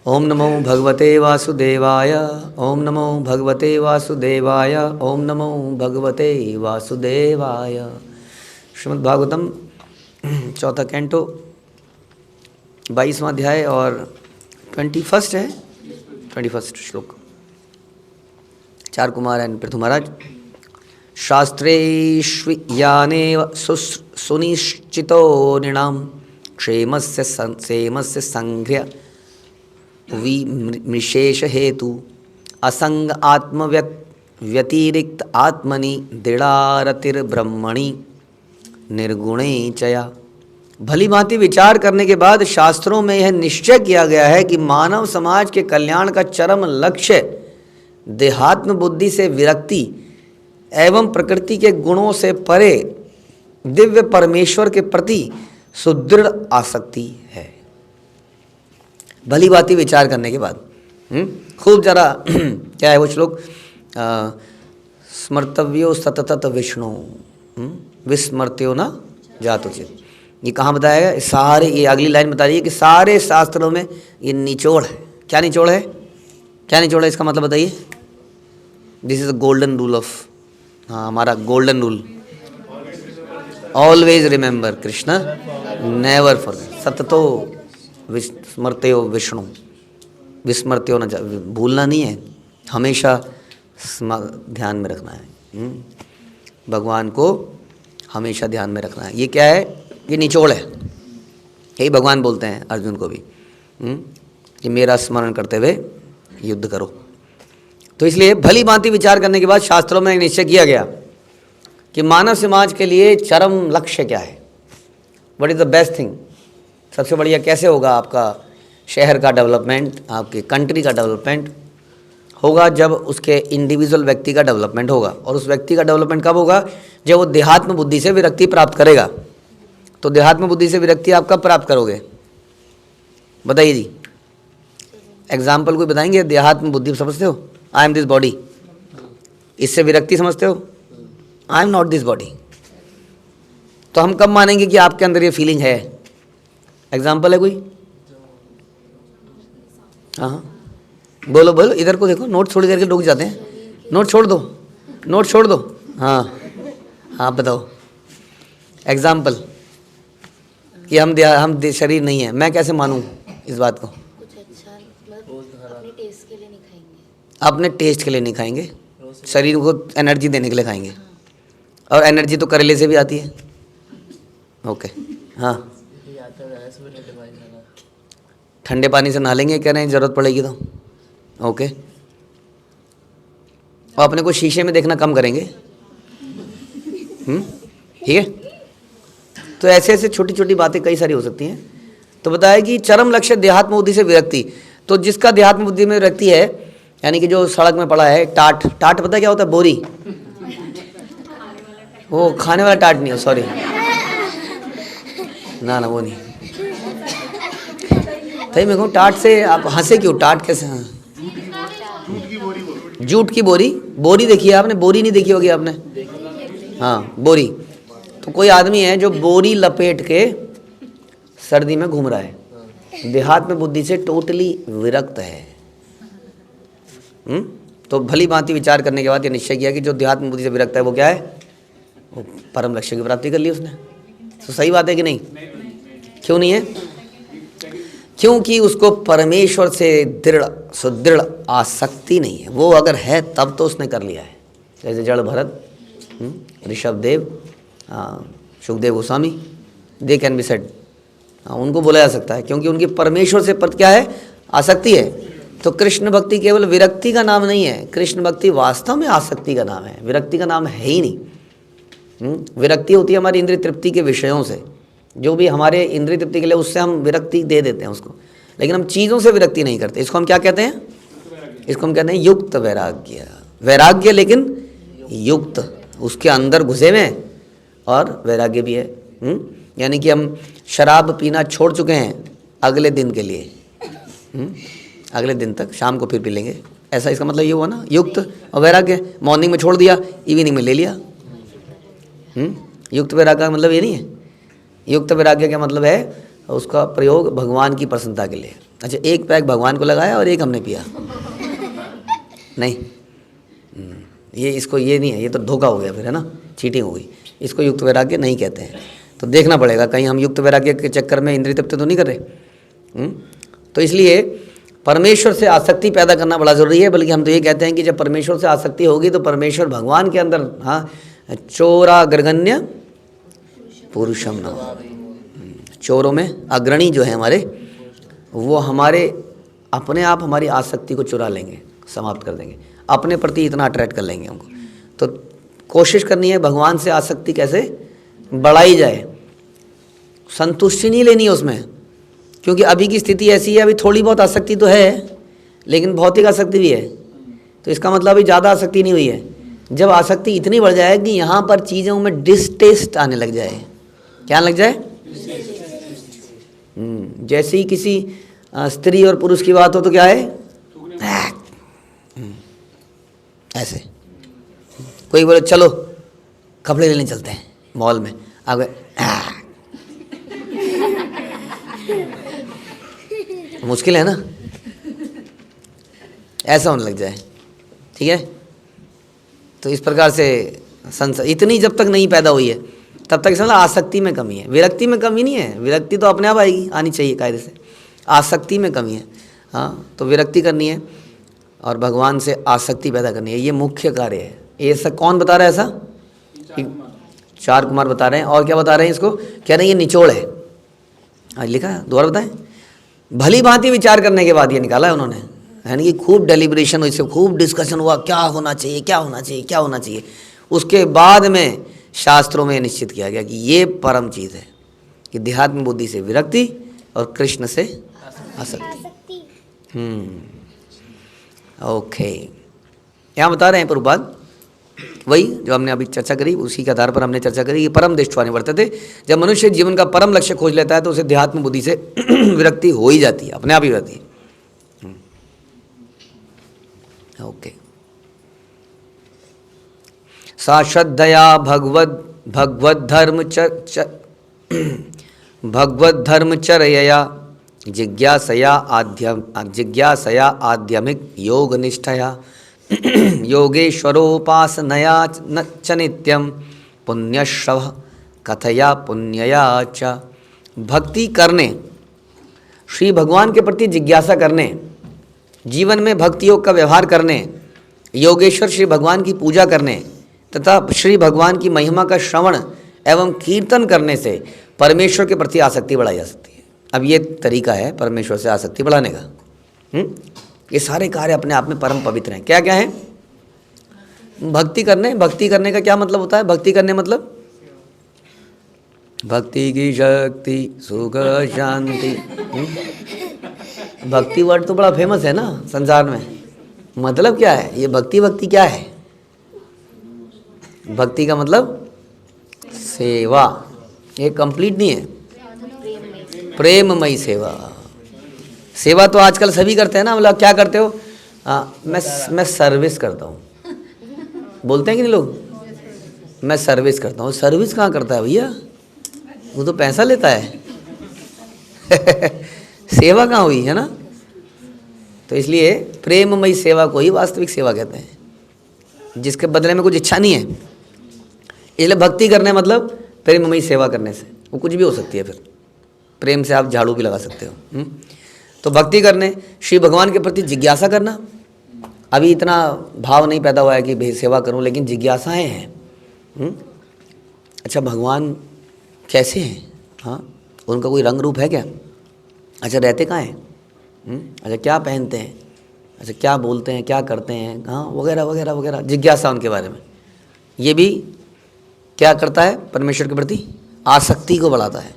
ओम नमो भगवते वासुदेवाय। ओम नमो भगवते वासुदेवाय। ओम नमो भगवते वासुदेवाय। श्रीमद् भागवतम चौथा कैंटो 22वां अध्याय और 21 है, 21 श्लोक। चार कुमार एंड पृथु महाराज। शास्त्रेष्वियानेव सुनिश्चितो नृणां क्षेमस्य संघ्र्य विमृशेष हेतु असंग व्यतिरिक्त आत्मनि दृढ़ारतिर्ब्रह्मणि निर्गुणे चया। भली भांति विचार करने के बाद शास्त्रों में यह निश्चय किया गया है कि मानव समाज के कल्याण का चरम लक्ष्य देहात्म बुद्धि से विरक्ति एवं प्रकृति के गुणों से परे दिव्य परमेश्वर के प्रति सुदृढ़ आसक्ति है। भली भांति विचार करने के बाद खूब जरा क्या है वो श्लोक, स्मर्तव्यो सततत विष्णु विस्मर्त्यो न जातुचित। ये कहाँ बताया गया? सारे, ये अगली लाइन बता रही है कि सारे शास्त्रों में ये निचोड़ है। क्या निचोड़ है? क्या निचोड़ है इसका मतलब बताइए। This is a golden rule of, हाँ हमारा golden rule, always remember Krishna never forget. सततो विस्मर्त्यो विष्णु विस्मर्त्यो न, भूलना नहीं है, हमेशा ध्यान में रखना है। भगवान को हमेशा ध्यान में रखना है। ये क्या है? ये निचोड़ है। यही भगवान बोलते हैं अर्जुन को भी कि मेरा स्मरण करते हुए युद्ध करो। तो इसलिए भली भांति विचार करने के बाद शास्त्रों में निश्चय किया गया कि मानव समाज के लिए चरम लक्ष्य क्या है, what is the best thing. सबसे बढ़िया कैसे होगा आपका शहर का डेवलपमेंट, आपके कंट्री का डेवलपमेंट होगा जब उसके इंडिविजुअल व्यक्ति का डेवलपमेंट होगा। और उस व्यक्ति का डेवलपमेंट कब होगा? जब वो देहात्म बुद्धि से विरक्ति प्राप्त करेगा। तो देहात्म बुद्धि से विरक्ति आप कब प्राप्त करोगे बताइए जी। एग्जाम्पल कोई बताएंगे? देहात्म बुद्धि समझते हो? आई एम दिस बॉडी, इससे विरक्ति समझते हो? I am not this body. तो हम कब मानेंगे कि आपके अंदर ये फीलिंग है? एग्जाम्पल है कोई? हाँ बोलो बोलो, इधर को देखो, नोट छोड़ करके रुक जाते हैं। नोट छोड़ दो, नोट छोड़ दो। हाँ हाँ बताओ एग्जाम्पल कि हम शरीर नहीं है। मैं कैसे मानूं इस बात को? कुछ अच्छा मतलब अपने टेस्ट के लिए नहीं खाएंगे। अपने टेस्ट के लिए नहीं खाएंगे, शरीर को एनर्जी देने के लिए खाएंगे। और एनर्जी तो करेले से भी आती है। ओके हाँ, ठंडे पानी से नहा लेंगे कह रहे हैं, ज़रूरत पड़ेगी तो। ओके, और अपने को शीशे में देखना कम करेंगे। ठीक है। तो ऐसे ऐसे छोटी छोटी बातें कई सारी हो सकती हैं। तो बताया कि चरम लक्ष्य देहात्म बुद्धि से विरक्ति। तो जिसका देहात्म बुद्धि में विरक्ति है, यानी कि जो सड़क में पड़ा है टाट, टाट पता क्या होता है? बोरी। वो खाने वाला टाट नहीं हो, सॉरी, ना ना वो नहीं। तभी मैं कहूँ टाट से आप हंसे क्यों? टाट कैसे? हाँ, जूट की बोरी। बोरी देखी है आपने? बोरी नहीं देखी होगी आपने? हाँ बोरी। तो कोई आदमी है जो बोरी लपेट के सर्दी में घूम रहा है, देहात्म बुद्धि से टोटली विरक्त है। तो भली भांति विचार करने के बाद ये निश्चय किया कि जो देहात्म बुद्धि से विरक्त है वो क्या है? वो परम लक्ष्य की प्राप्ति कर ली उसने। तो सही बात है कि नहीं? क्यों नहीं है? क्योंकि उसको परमेश्वर से दृढ़ सुदृढ़ आसक्ति नहीं है। वो अगर है तब तो उसने कर लिया है। जैसे Jada Bharata, Rishabh Dev, Sukhdev Goswami, they can be said, उनको बोला जा सकता है क्योंकि उनकी परमेश्वर से क्या है? आसक्ति है। तो कृष्ण भक्ति केवल विरक्ति का नाम नहीं है, कृष्ण भक्ति वास्तव में आसक्ति का नाम है, विरक्ति का नाम है ही नहीं। विरक्ति होती है हमारी इंद्रिय तृप्ति के विषयों से, जो भी हमारे इंद्रिय तृप्ति के लिए, उससे हम विरक्ति दे देते हैं उसको, लेकिन हम चीज़ों से विरक्ति नहीं करते। इसको हम क्या कहते हैं? इसको हम कहते हैं युक्त वैराग्य। वैराग्य लेकिन युक्त, उसके अंदर घुसे हुए हैं और वैराग्य भी है। यानी कि हम शराब पीना छोड़ चुके हैं अगले दिन के लिए, अगले दिन तक, शाम को फिर पी लेंगे, ऐसा इसका मतलब ये हुआ ना, युक्त और वैराग्य। मॉर्निंग में छोड़ दिया, इवनिंग में ले लिया। युक्त वैराग्य का मतलब ये नहीं है। युक्त वैराग्य का मतलब है उसका प्रयोग भगवान की प्रसन्नता के लिए। अच्छा, एक पैक भगवान को लगाया और एक हमने पिया। नहीं, ये इसको ये नहीं है, ये तो धोखा हो गया फिर, है ना, चीटिंग हो गई। इसको युक्त वैराग्य नहीं कहते हैं। तो देखना पड़ेगा कहीं हम युक्त वैराग्य के चक्कर में इंद्रिय तृप्ति तो नहीं कर रहे। तो इसलिए परमेश्वर से आसक्ति पैदा करना बड़ा ज़रूरी है। बल्कि हम तो ये कहते हैं कि जब परमेश्वर से आसक्ति होगी तो परमेश्वर भगवान के अंदर, हाँ, चोराग्रगण्य पुरुषम नमः, चोरों में अग्रणी जो है हमारे, वो हमारे अपने आप हमारी आसक्ति को चुरा लेंगे, समाप्त कर देंगे, अपने प्रति इतना अट्रैक्ट कर लेंगे हमको। तो कोशिश करनी है भगवान से आसक्ति कैसे बढ़ाई जाए, संतुष्टि नहीं लेनी है उसमें, क्योंकि अभी की स्थिति ऐसी है, अभी थोड़ी बहुत आसक्ति तो है लेकिन भौतिक आसक्ति भी है। तो इसका मतलब अभी ज़्यादा आसक्ति नहीं हुई है। जब आसक्ति इतनी बढ़ जाए कि यहाँ पर चीज़ों में डिसटेस्ट आने लग जाए, क्या लग जाए, जैसे ही किसी स्त्री और पुरुष की बात हो तो क्या है, ऐसे कोई बोले चलो कपड़े लेने चलते हैं मॉल में, आ गए, मुश्किल है ना, ऐसा होने लग जाए। ठीक है, तो इस प्रकार से संसार इतनी जब तक नहीं पैदा हुई है तब तक समझ आसक्ति में कमी है, विरक्ति में कमी नहीं है। विरक्ति तो अपने आप आएगी, आनी चाहिए कायदे से, आसक्ति में कमी है। हाँ, तो विरक्ति करनी है और भगवान से आसक्ति पैदा करनी है, ये मुख्य कार्य है। ये सब कौन बता रहा है ऐसा, 4 कुमार बता रहे हैं। और क्या बता रहे हैं इसको, कह रहे हैं ये निचोड़ है। आज लिखा है, दोबारा बताएं। भली भांति विचार करने के बाद ये निकाला है उन्होंने, यानी कि खूब डेलिब्रेशन हुई, खूब डिस्कशन हुआ, क्या होना चाहिए, क्या होना चाहिए, क्या होना चाहिए। उसके बाद में शास्त्रों में निश्चित किया गया कि ये परम चीज़ है कि देहात्म बुद्धि से विरक्ति और कृष्ण से आसक्ति। ओके, यहाँ बता रहे हैं प्रभुपाद, वही जो हमने अभी चर्चा करी उसी के आधार पर हमने चर्चा करी कि परम दृष्टवा निवर्तते। जब मनुष्य जीवन का परम लक्ष्य खोज लेता है तो उसे देहात्म बुद्धि से विरक्ति हो ही जाती है, अपने आप ही रहती है। ओके, सा श्रद्धया भगवद धर्मचर्यया जिज्ञासया आध्यात्मिक योग निष्ठया योगेश्वरोपासनया च नित्यं पुण्यश्रव कथया पुण्यया च। भक्ति करने, श्री भगवान के प्रति जिज्ञासा करने, जीवन में भक्ति योग का व्यवहार करने, योगेश्वर श्री भगवान की पूजा करने तथा श्री भगवान की महिमा का श्रवण एवं कीर्तन करने से परमेश्वर के प्रति आसक्ति बढ़ाई जा सकती है। अब ये तरीका है परमेश्वर से आसक्ति बढ़ाने का। ये सारे कार्य अपने आप में परम पवित्र हैं। क्या क्या है, भक्ति करने का क्या मतलब होता है, भक्ति करने मतलब भक्ति की शक्ति सुख शांति। भक्ति वर्ड तो बड़ा फेमस है ना संसार में, मतलब क्या है ये भक्ति क्या है, भक्ति का मतलब सेवा, ये कंप्लीट नहीं है, प्रेममयी सेवा। सेवा तो आजकल सभी करते हैं ना, मतलब क्या करते हो, मैं सर्विस करता हूँ, बोलते हैं कि नहीं लोग, मैं सर्विस करता हूँ। सर्विस कहाँ करता है भैया, वो तो पैसा लेता है सेवा कहाँ हुई, है ना। तो इसलिए प्रेममयी सेवा को ही वास्तविक सेवा कहते हैं, जिसके बदले में कुछ इच्छा नहीं है। इसलिए भक्ति करने मतलब प्रेममयी सेवा करने से, वो कुछ भी हो सकती है, फिर प्रेम से आप झाड़ू भी लगा सकते हो। तो भक्ति करने, श्री भगवान के प्रति जिज्ञासा करना। अभी इतना भाव नहीं पैदा हुआ है कि भाई सेवा करूं, लेकिन जिज्ञासाएं हैं। अच्छा, भगवान कैसे हैं, हाँ, उनका कोई रंग रूप है क्या, अच्छा रहते कहाँ हैं, अच्छा क्या पहनते हैं, अच्छा क्या बोलते हैं, क्या करते हैं, हाँ, वगैरह वगैरह वगैरह, जिज्ञासा उनके बारे में। ये भी क्या करता है, परमेश्वर के प्रति आसक्ति को बढ़ाता है।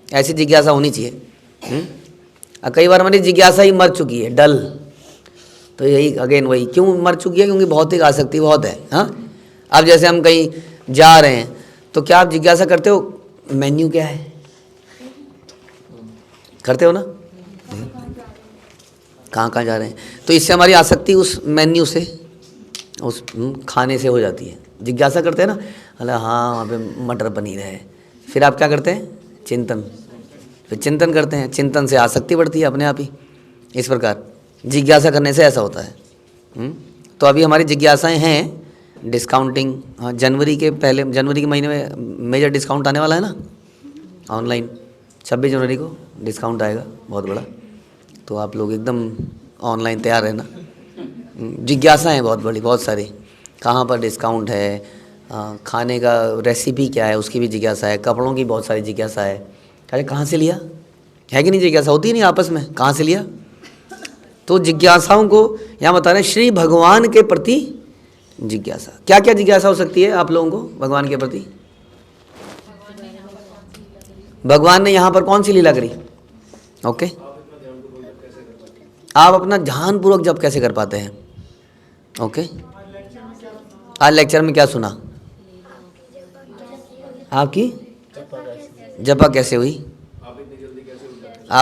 ऐसी जिज्ञासा होनी चाहिए। कई बार हमारी जिज्ञासा ही मर चुकी है, डल, तो यही अगेन वही, क्यों मर चुकी है, क्योंकि भौतिक आसक्ति बहुत है। हाँ, अब जैसे हम कहीं जा रहे हैं तो क्या आप जिज्ञासा करते हो मेन्यू क्या है, करते हो ना, कहाँ कहाँ जा रहे हैं, तो इससे हमारी आसक्ति उस मेन्यू से, उस खाने से हो जाती है। जिज्ञासा करते हैं ना, अरे हाँ वहाँ पे मटर पनीर है, फिर आप क्या करते हैं, चिंतन, फिर चिंतन करते हैं, चिंतन से आसक्ति बढ़ती है अपने आप ही। इस प्रकार जिज्ञासा करने से ऐसा होता है। तो अभी हमारी जिज्ञासाएं हैं डिस्काउंटिंग। हाँ, जनवरी के महीने में मेजर डिस्काउंट आने वाला है ना ऑनलाइन। 26 जनवरी को डिस्काउंट आएगा बहुत बड़ा, तो आप लोग एकदम ऑनलाइन तैयार रहना। जिज्ञासाएं बहुत बड़ी, बहुत सारी, कहाँ पर डिस्काउंट है, खाने का रेसिपी क्या है उसकी भी जिज्ञासा है, कपड़ों की बहुत सारी जिज्ञासा है। अरे कहाँ से लिया, है कि नहीं जिज्ञासा होती नहीं आपस में, कहाँ से लिया। तो जिज्ञासाओं को यहाँ बता रहे हैं श्री भगवान के प्रति जिज्ञासा। क्या क्या जिज्ञासा हो सकती है आप लोगों को भगवान के प्रति? भगवान ने यहाँ पर कौन सी लीला करी? ओके, आप अपना ध्यानपूर्वक जप कैसे कर पाते हैं? ओके, आज लेक्चर में क्या सुना? आपकी जपा कैसे हुई? आप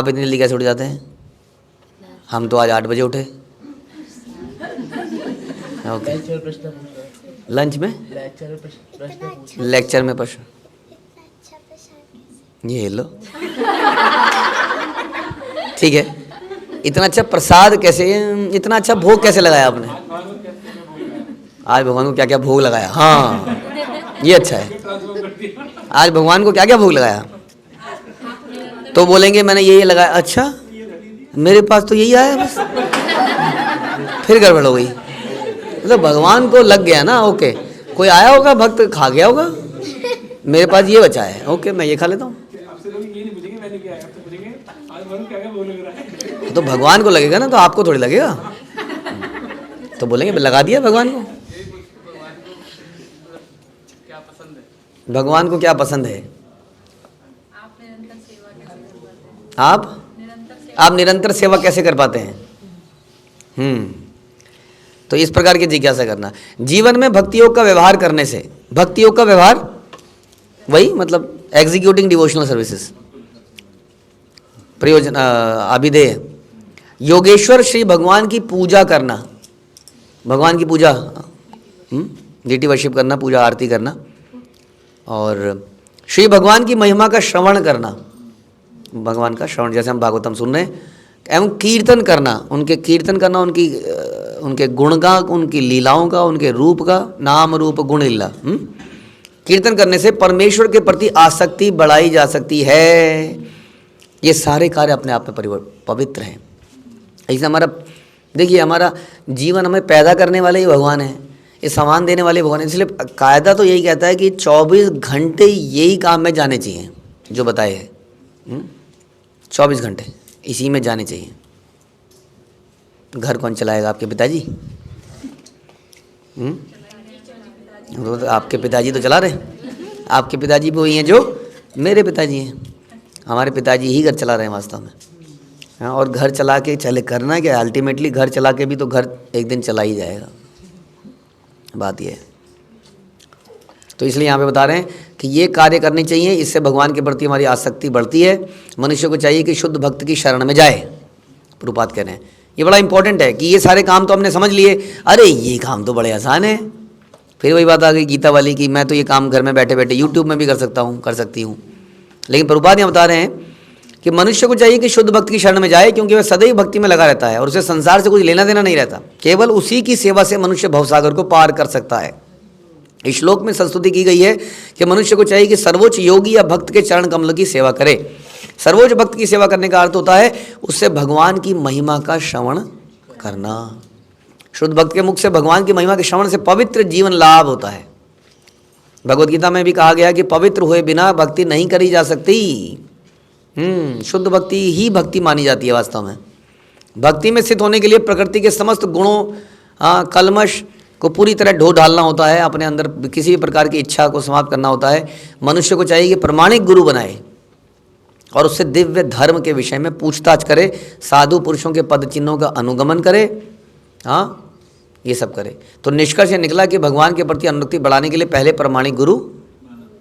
इतनी जल्दी कैसे उठ जाते हैं? हम तो आज 8 बजे उठे। ओके, लंच में, लेक्चर में प्रश्न, ये लो ठीक है। इतना अच्छा प्रसाद कैसे, इतना अच्छा भोग कैसे लगाया आपने? आज भगवान को क्या क्या भोग लगाया? हाँ ये अच्छा है। आज भगवान को क्या क्या भोग लगाया? तो बोलेंगे मैंने ये लगाया। अच्छा, मेरे पास तो यही आया बस, फिर गड़बड़ हो गई। मतलब भगवान को लग गया ना। ओके, कोई आया होगा भक्त खा गया होगा, मेरे पास ये बचा है, ओके मैं ये खा लेता हूँ। तो भगवान को लगेगा ना, तो आपको थोड़ी लगेगा। तो बोलेंगे लगा दिया भगवान को। भगवान को क्या पसंद है? आप निरंतर सेवा कैसे कर पाते हैं? तो इस प्रकार की जिज्ञासा करना। जीवन में भक्ति योग का व्यवहार करने से, भक्ति योग का व्यवहार वही मतलब एग्जीक्यूटिंग डिवोशनल सर्विसेज, प्रयोजन अभिधेय, योगेश्वर श्री भगवान की पूजा करना, भगवान की पूजा, डीटी वर्शिप करना, पूजा आरती करना, और श्री भगवान की महिमा का श्रवण करना, भगवान का श्रवण, जैसे हम भागवतम सुन रहे हैं, एवं कीर्तन करना, उनके कीर्तन करना, उनके गुण का, उनकी लीलाओं का, उनके रूप का, नाम रूप गुण लीला। कीर्तन करने से परमेश्वर के प्रति आसक्ति बढ़ाई जा सकती है। ये सारे कार्य अपने आप में पवित्र हैं। ऐसे हमारा देखिए, हमारा जीवन हमें पैदा करने वाले ही भगवान है, ये सामान देने वाले भगवान है। इसलिए कायदा तो यही कहता है कि 24 घंटे यही काम में जाने चाहिए जो बताए हैं। 24 घंटे इसी में जाने चाहिए। घर कौन चलाएगा? आपके पिताजी। तो आपके पिताजी तो चला रहे, आपके पिताजी भी वही हैं जो मेरे पिताजी हैं। हमारे पिताजी ही घर चला रहे हैं वास्तव में। हाँ, और घर चला के चले करना क्या, अल्टीमेटली घर चला के भी तो घर एक दिन चला ही जाएगा। बात ये है। तो इसलिए यहाँ पे बता रहे हैं कि ये कार्य करनी चाहिए, इससे भगवान के प्रति हमारी आसक्ति बढ़ती है। मनुष्य को चाहिए कि शुद्ध भक्त की शरण में जाए। प्रभुपाद कह रहे हैं ये बड़ा इंपॉर्टेंट है कि ये सारे काम तो हमने समझ लिए, अरे ये काम तो बड़े आसान है। फिर वही बात आ गई गीता वाली कि मैं तो ये काम घर में बैठे बैठे यूट्यूब में भी कर सकता हूँ, कर सकती हूँ। लेकिन प्रभुपाद यहाँ बता रहे हैं कि मनुष्य को चाहिए कि शुद्ध भक्त की शरण में जाए, क्योंकि वह सदैव भक्ति में लगा रहता है और उसे संसार से कुछ लेना देना नहीं रहता। केवल उसी की सेवा से मनुष्य भवसागर को पार कर सकता है। इस श्लोक में संस्तुति की गई है कि मनुष्य को चाहिए कि सर्वोच्च योगी या भक्त के चरण कमल की सेवा करे। सर्वोच्च भक्त की सेवा करने का अर्थ होता है उससे भगवान की महिमा का श्रवण करना। शुद्ध भक्त के मुख से भगवान की महिमा के श्रवण से पवित्र जीवन लाभ होता है। भगवद गीता में भी कहा गया कि पवित्र हुए बिना भक्ति नहीं करी जा सकती। शुद्ध भक्ति ही भक्ति मानी जाती है वास्तव में। भक्ति में स्थित होने के लिए प्रकृति के समस्त गुणों कलमश को पूरी तरह ढो डालना होता है, अपने अंदर किसी भी प्रकार की इच्छा को समाप्त करना होता है। मनुष्य को चाहिए कि प्रमाणिक गुरु बनाए और उससे दिव्य धर्म के विषय में पूछताछ करे, साधु पुरुषों के पद चिन्हों का अनुगमन करे, हाँ ये सब करे। तो निष्कर्ष यह निकला कि भगवान के प्रति अनुरक्ति बढ़ाने के लिए पहले प्रमाणिक गुरु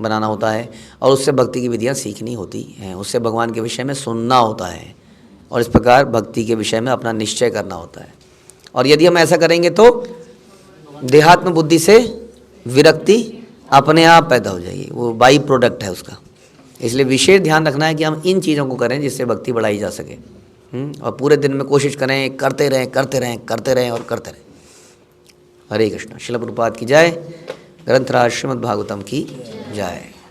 बनाना होता है और उससे भक्ति की विधियाँ सीखनी होती हैं, उससे भगवान के विषय में सुनना होता है और इस प्रकार भक्ति के विषय में अपना निश्चय करना होता है। और यदि हम ऐसा करेंगे तो देहात्म बुद्धि से विरक्ति अपने आप पैदा हो जाएगी, वो बाई प्रोडक्ट है उसका। इसलिए विशेष ध्यान रखना है कि हम इन चीज़ों को करें जिससे भक्ति बढ़ाई जा सके। और पूरे दिन में कोशिश करें, करते रहें करते रहें करते रहें और करते रहें। हरे कृष्ण। श्रील प्रभुपाद की जय। ग्रंथराज श्रीमद् भागवतम की जय।